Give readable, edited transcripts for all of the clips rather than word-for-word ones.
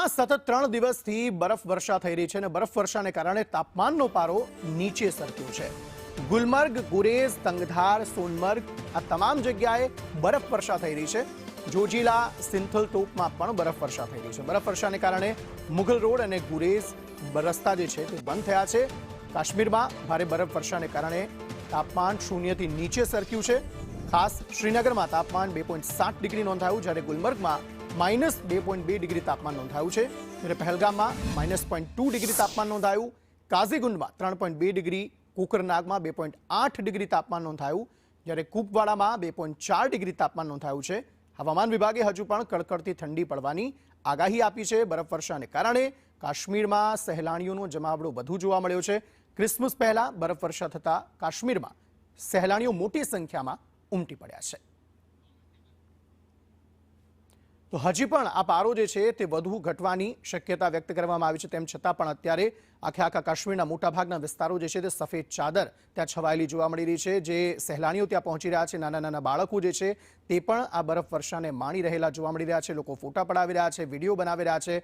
કાશ્મીરમાં સતત 3 દિવસથી બરફવર્ષા થઈ રહી છે અને બરફવર્ષાને કારણે તાપમાનનો પારો નીચે સરક્યો છે। ગુલમર્ગ, ગુરેઝ, તંગધાર, સોનમર્ગ આ તમામ જગ્યાએ બરફવર્ષા થઈ રહી છે। જોજીલા, સિંથલ તોપમાં પણ બરફવર્ષા થઈ રહી છે। બરફવર્ષાને કારણે મુઘલ રોડ અને ગુરેઝ રસ્તા જે છે તે બંધ થયા છે। કાશ્મીરમાં ભારે બરફવર્ષાને કારણે તાપમાન શૂન્યથી નીચે સરક્યું છે। ખાસ શ્રીનગરમાં તાપમાન 2.7 ડિગ્રી નોંધાયું, જ્યારે ગુલમર્ગમાં -2.2 ડિગ્રી તાપમાન નોંધાયું છે, જ્યારે પહેલગામમાં -0.2 ડિગ્રી તાપમાન નોંધાયું। કાઝીગુંડમાં 3.2 ડિગ્રી, કોકરનાગમાં 2.8 ડિગ્રી તાપમાન નોંધાયું, જ્યારે કુપવાડામાં 2.4 ડિગ્રી તાપમાન નોંધાયું છે। હવામાન વિભાગે હજુ પણ કડકડતી ઠંડી પડવાની આગાહી આપી છે। બરફવર્ષાને કારણે કાશ્મીરમાં સહેલાણીઓનો જમાવડો વધુ જોવા મળ્યો છે। ક્રિસમસ પહેલા બરફવર્ષા થતા કાશ્મીરમાં સહેલાણીઓ મોટી સંખ્યામાં ઉમટી પડ્યા છે। તો હજી પણ આ પારો જે છે તે વધુ ઘટવાની શક્યતા વ્યક્ત કરવામાં આવી છે। તેમ છતાં પણ અત્યારે આખા કાશ્મીરના મોટાભાગના વિસ્તારો જે છે તે સફેદ ચાદર ત્યાં છવાયેલી જોવા મળી રહી છે। જે સહેલાણીઓ ત્યાં પહોંચી રહ્યા છે, નાના બાળકો જે છે તે પણ આ બરફવર્ષાને માણી રહેલા જોવા મળી રહ્યા છે। લોકો ફોટા પડાવી રહ્યા છે, વિડીયો બનાવી રહ્યા છે,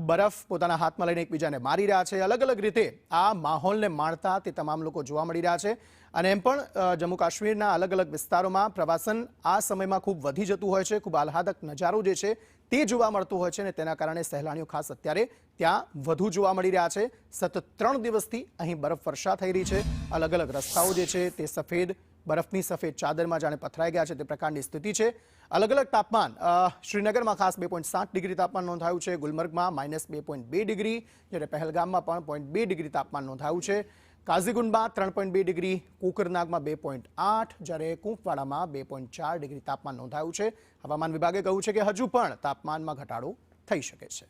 બરફ પોતાના હાથમાં લઈને એકબીજાને મારી રહ્યા છે। અલગ અલગ રીતે આ માહોલને માણતા તે તમામ લોકો જોવા મળી રહ્યા છે। અને એમ પણ જમ્મુ કાશ્મીરના અલગ અલગ વિસ્તારોમાં પ્રવાસન આ સમયમાં ખૂબ વધી જતું હોય છે। ખૂબ આહલાદક નજારો જે છે તે જોવા મળતો હોય છે અને તેના કારણે સહેલાણીઓ ખાસ અત્યારે ત્યાં વધુ જોવા મળી રહ્યા છે। સતત 3 દિવસથી અહીં બરફવર્ષા થઈ રહી છે। અલગ અલગ રસ્તાઓ જે છે તે બરફની સફેદ ચાદરમાં જાણે પથરાઈ ગયા છે તે પ્રકારની સ્થિતિ છે। અલગ અલગ તાપમાન શ્રીનગરમાં ખાસ 2.7 ડિગ્રી તાપમાન નોંધાયું છે, ગુલમર્ગમાં -2.2 ડિગ્રી, જ્યારે પહેલગામમાં પણ 0.2 ડિગ્રી તાપમાન નોંધાયું છે। કાઝીગુંડમાં 3.2 ડિગ્રી, કોકરનાગમાં 2.8, જ્યારે કુપવાડામાં 2.4 ડિગ્રી તાપમાન નોંધાયું છે। હવામાન વિભાગે કહ્યું છે કે હજુ પણ તાપમાનમાં ઘટાડો થઈ શકે છે।